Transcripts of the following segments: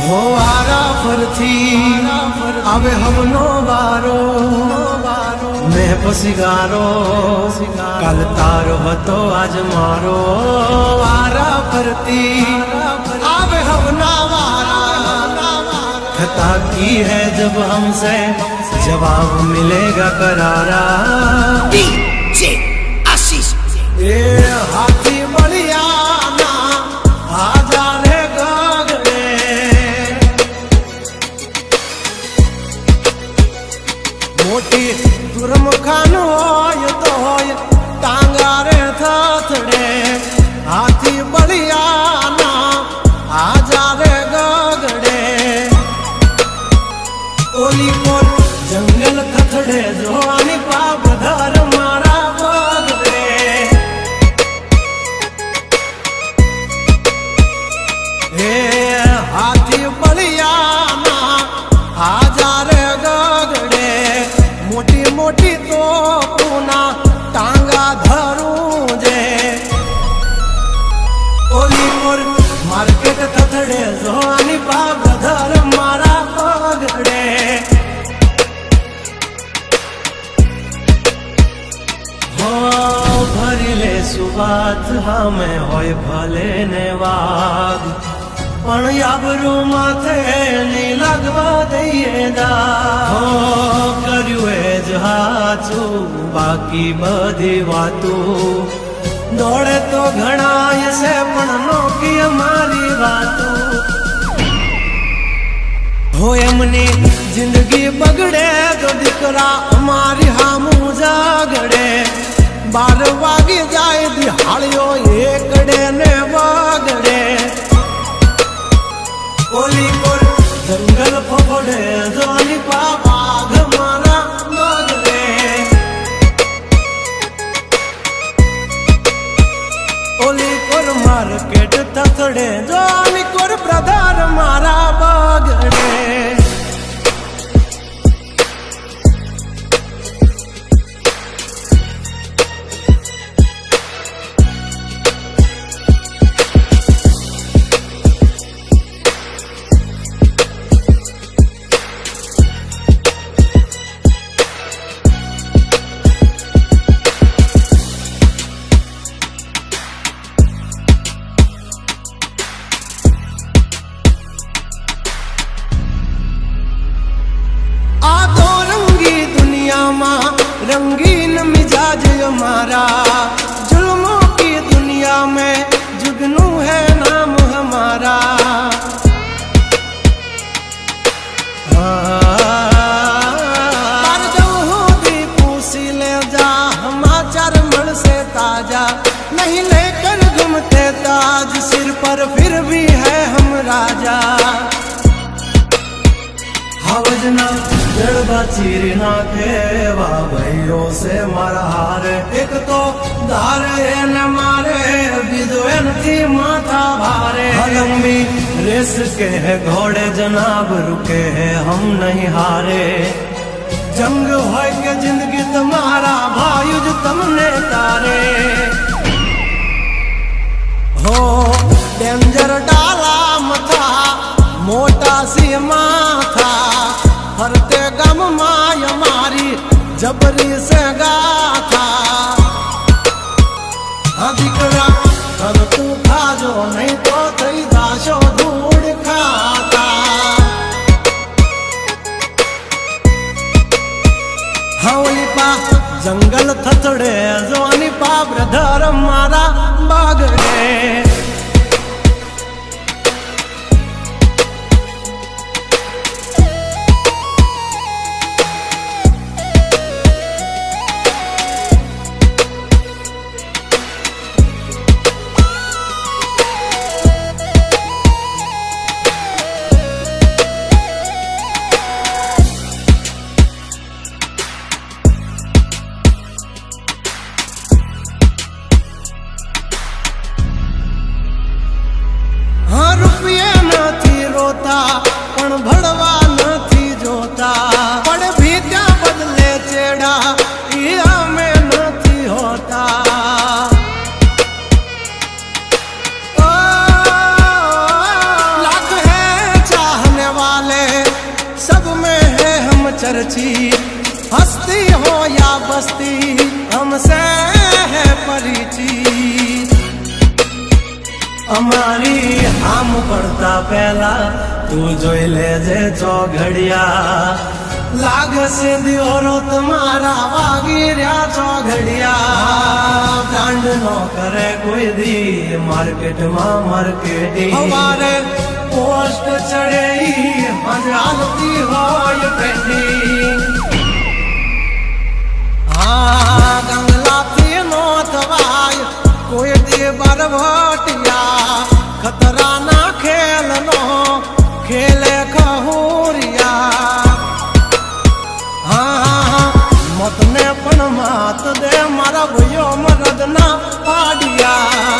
हो आरा फरथी आवे हमनो वारो मैं पसिगारो कल तारो हतो आज मारो आरा फरती आवे हमना वारा खता की है जब हमसे जवाब मिलेगा करारा डीजे आशीष ए हाथी बलिया ना आजा रे गगने मोटी दुर्मुखान होय तो होय टांगा रे थथड़े हाथी बलिया ना आजा रे गगड़े ओली कोल जंगल थथड़े जोनी पाप धर मारा बगड़े हे हाथी बलिया ना आजा रे गगड़े मोटी मोटी तो पूना टांगा धरूं जे ओली मोर मार्केट थथड़े जोनी पाप धर मारा बगड़े हो भरिले सुबात हमें होय भले ने वाग पण याबरू माथे नी लगवा दઈએ દા હો કર્યું એ જ હાચું બાકી બધી વાતું દોડે તો ઘણાય છે પણ નોકી અમારી વાતું हो एमनी जिंदगी बगड़े तो दिकरा हमारी हामू जागड़े 12 वागी जाए दिहाड़ियो एकड़े ने वागड़े ओली कोल जंगल फोड़े जोनी बाघ मारा मगड़े ओली कोर मार्केट थथड़े जोनी कोर ब्रदर मारा बगड़े रंगीन मिजाज हमारा जुल्मों की दुनिया में जुगनू है नाम हमारा पूसी ले जा हमाचार मल से ताजा नहीं लेकर घूमते ताज सिर पर फिर भी है हम राजा हवजना जड़बा चीर नाखे वाह भाइयों से मारा हार एक तो धारे न मारे विदोन थी माथा भारे लंबी रेस के है घोड़े जनाब रुके हैं हम नहीं हारे जंग हो के जिंदगी तुम्हारा भायुज तुमने तारे हो डेंजर डाला मथा मोटा सी माथा हरते गम माय मारी जबरी से गाथा अधिकरा अब तू खा जो नहीं तो थई दाशो धूड़ खाता हवली पा जंगल थथड़े जोनी पा ब्रदर मारा बागड़े परिचित, हस्ती हो या बस्ती हमसे है परिचित। અમારી આમ પડતા પહેલા તું જોઈ લેજે ચોઘડિયા, લાગશે દિયોરો તમારા વાગી રહ્યા ચોઘડિયા। કાંડ નો કરે કોઈ દી માર્કેટમાં માર્કેટિંગ, અમારે પોસ્ટ ચડે હાલતી હોય પેન્ડિંગ। હા ગંગલાથી નો થવાય કોઈ દી બરવટિયા, ખતરા ના ખેલ નો ખેલે ખહુરિયા। હા મતને પણ માત દે મારા ભાઈઓ મરદ ના પાડિયા।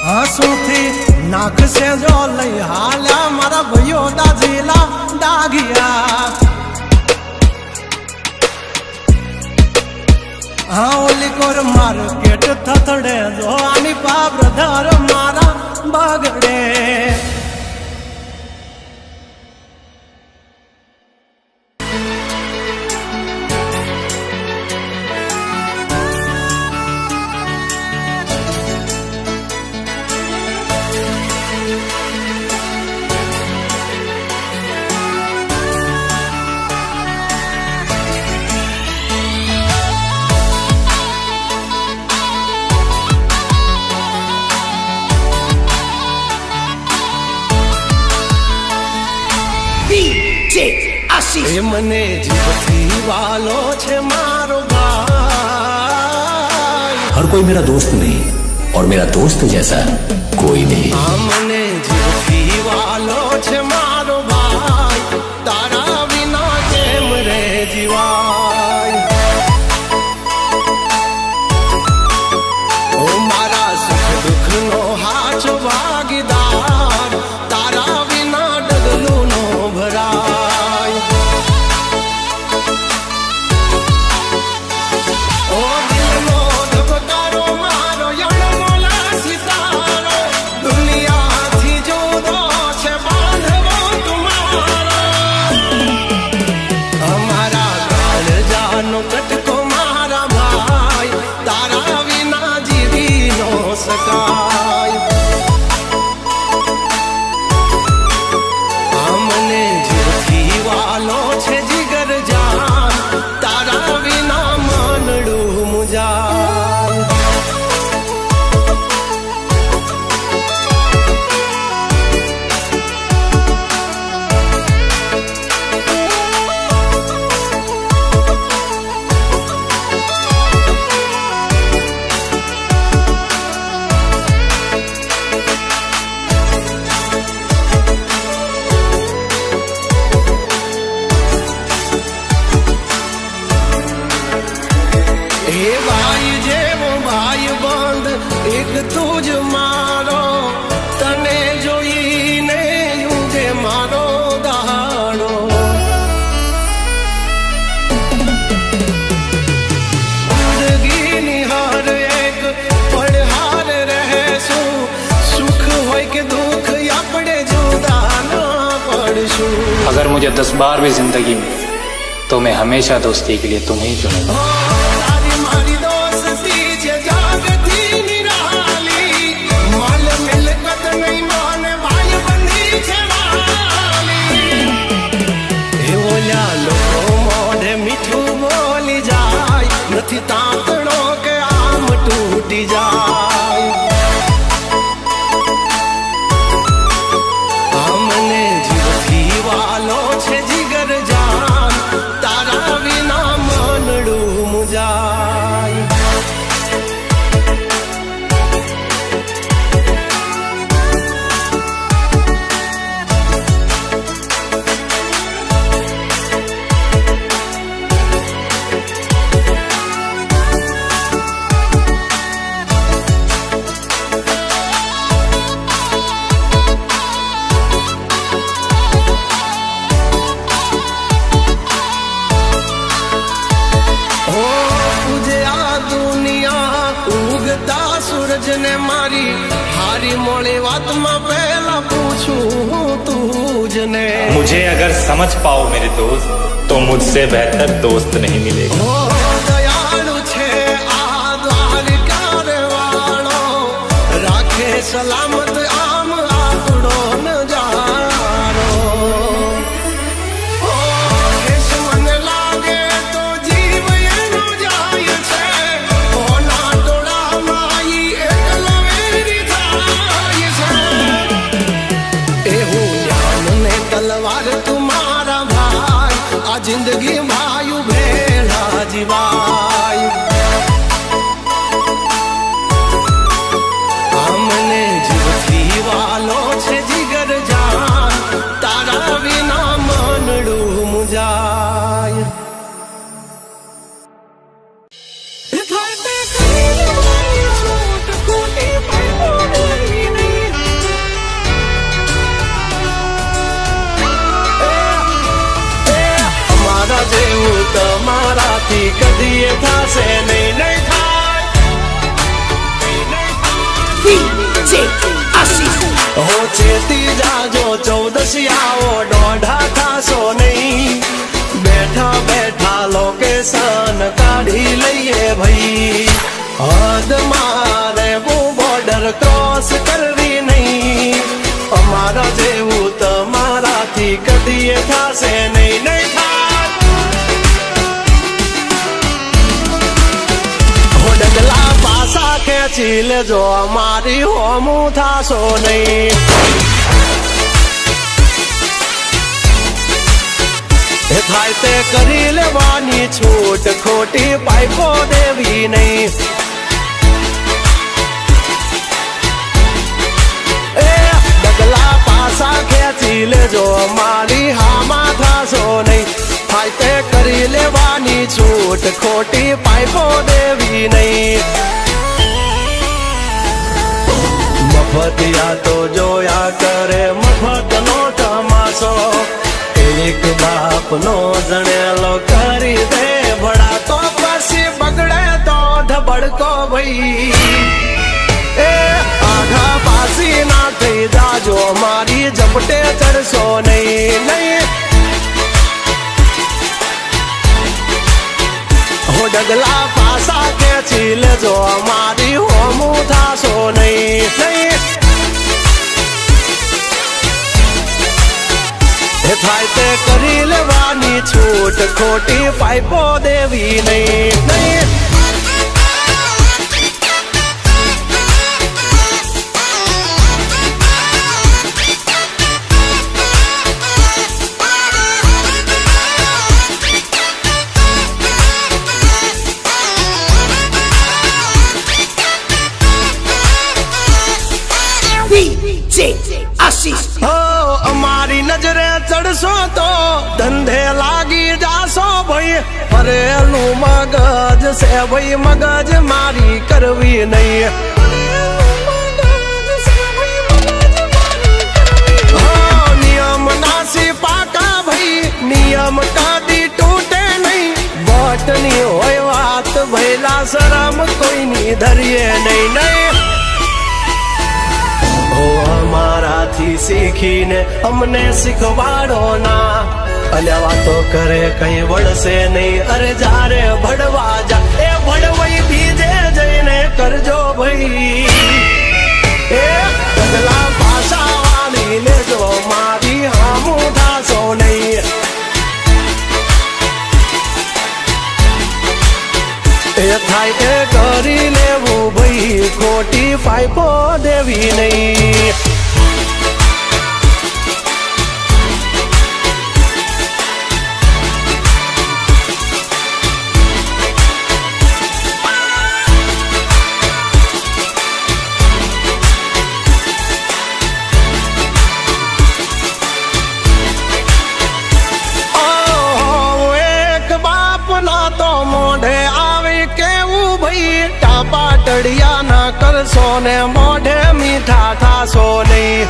હસુથી નાખશે જો લઈ હાલ્યા મારા ભાઈઓ દાજીલા દાગિયા। હા ઓલી કોર માર્કેટ થથડે જો આની પાબ્રધર મારા બગડે। DJ Ashish. એ મને જીવથી વાલો છે મારો ભાઈ, हर कोई मेरा दोस्त नहीं और मेरा दोस्त जैसा कोई नहीं। આ મને જીવથી વાલો છે મારો ભાઈ, તારા વિના કેમ રે જીવાય। ઓ મારા સુખ દુઃખ નો હાચો ભાગીદાર, તારા વિના ડગલું નો ભરાય। ઓ દિલનો ધબકારો મારો યણમોલા સિતારો, દુનિયાથી જુદો છે બાંધવો તુમારો। અમારા કાળજાનો કટકો મારા ભાઈ, તારા વિના જીવી નો શકાય। આ મને જીવથી વાલો છે જીગર જાન, તારા વિના માનડું મુજાય। હે ભાઈ જેવો ભાઈ બંધ એક તું જ મારો, તને જોઈને યુગે મારો દાડો। જિંદગીની હર એક પડહાર રહેશું, સુખ હોય કે દુઃખ આપણે જુદા ના પડશું। अगर मुझे 10 बार भी जिंदगी में तो मैं हमेशा दोस्ती के लिए तुम्हें ही चुनूंगा। તારી મારી દોસ્તી છે જાગથી નિરાલી, માલ મિલકત નહીં માને ભાઈ બંધી છે વાલી। એ ઓલા લોકો મોઢે મીઠું બોલી જાય, નથી તાતણો કે આમ તૂટી જાય। આ મને જીવથી વાલો છે જીગર જાન, તારા વિના માનડું મુજાય। સમજને મારી હારી મોળી વાતમાં પહેલા પૂછું તું જ ને मुझे अगर समझ पाओ मेरे दोस्त तो मुझसे बेहतर दोस्त नहीं मिलेगा। ઓ દયાળુ છે આ દ્વારકા વાળો રાખે સલામત આમ આપણો નજારો ઓ કેશ મને લાગે તો જીવ એનો જાય છે ઓના ટોળામાં ઈ એકલો વેરી થાય છે એવું જ્ઞાન ને તલવાર તુમારા ભાઈ આ જિંદગી ભાઈ ભેળા જીવાય આમને જીવથી વાલો છે જીગર જાન તારા વિના મનડું મુજાય મારા જેવું તમારાથી કદી થશે નહીં નહીં DJ Ashish. હો ચેતી જાજો ચૌદસિયાઓ દોઢા થાશો નહીં બેઠા બેઠા લોકેશન કાઢી લઈએ ભાઈ હદ મારે બોર્ડર ક્રોસ કરવી નહીં અમારા જેવું તમારાથી કદી થશે નહીં નહીં ડગલા પાસા ખેંચી લેજો અમારી હોમું થાશો નહીં એ થાય તે કરી લેવાની છૂટ ખોટી પાઇપો દેવી નહીં એ ડગલા પાસા ખેંચી લેજો અમારી હામાં થાશો નહીં થાય તે કરી લેવાની છૂટ ખોટી પાઇપો દેવી નહીં મફતિયા તો જોયા કરે મફત નો તમાશો એક બાપ નો જણેલો કરી દે ભડા તો પછી બગડે તો ધબડકો ભાઈ એ આઘા પાસી ના થઈ જાજો મારી ઝપટે ચડશો નહીં નહીં હો ડગલા પાસા ખેંચી લેજો અમારી હોમું થાશો નહીં નહીં એ થાય તે કરી લેવાની છૂટ ખોટી પાઇપો દેવી નહીં નહીં DJ Ashish. હો અમારી નજરે ચડશો તો ધંધે લાગી જાશો ભાઈ ફરેલું મગજ છે ભાઈ મગજ મારી કરવી નહીં નિયમ નાસી પાકા ભાઈ નિયમ કાદી તૂટે નહીં બટની હોય વાત ભૈલા શરમ કોઈની ધરીએ નહીં નહીં અમારાથી શીખીને અમને શીખવાડો ના અલ્યા વાતો કરે કઈ વળશે નહીં અરે જારે ભડવા જા એ ભડવાઈ બીજે જઈને કરજો ભાઈ એ પગલા પાછા વાળી લેજો મારી હામું થાશો નહીં એ થાય એ કરી લેવું ભાઈ ખોટી પાઇપો દેવી નહીં પાટડિયા ના કરશો ને મોઢે મીઠા થાશો નહીં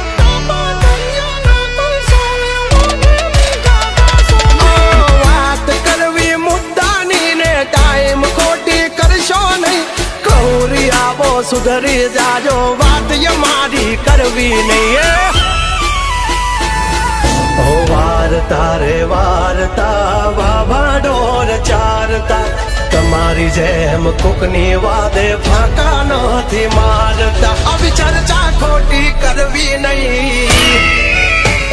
વાત કરવી મુદ્દાની ને ટાઈમ ખોટી કરશો નહીં કૌરી આવો સુધરી જાજો વાત મારી કરવી નહીં હો વારતા રે વારતા વાવા ઢોર ચારતા તમારી જેમ કોકની વાદે ફાંકા નથી મારતા આવી ચર્ચા ખોટી કરવી નહીં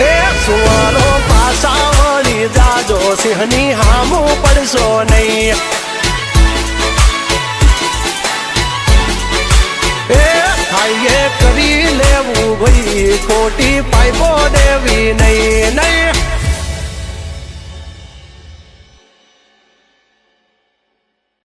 એ સુવારો પાસા વળી જાજો સિંહની હામું પડશો નહીં એ હાઈએ કરી લેવું ભાઈ ખોટી પાઇપો દેવી નહીં નહીં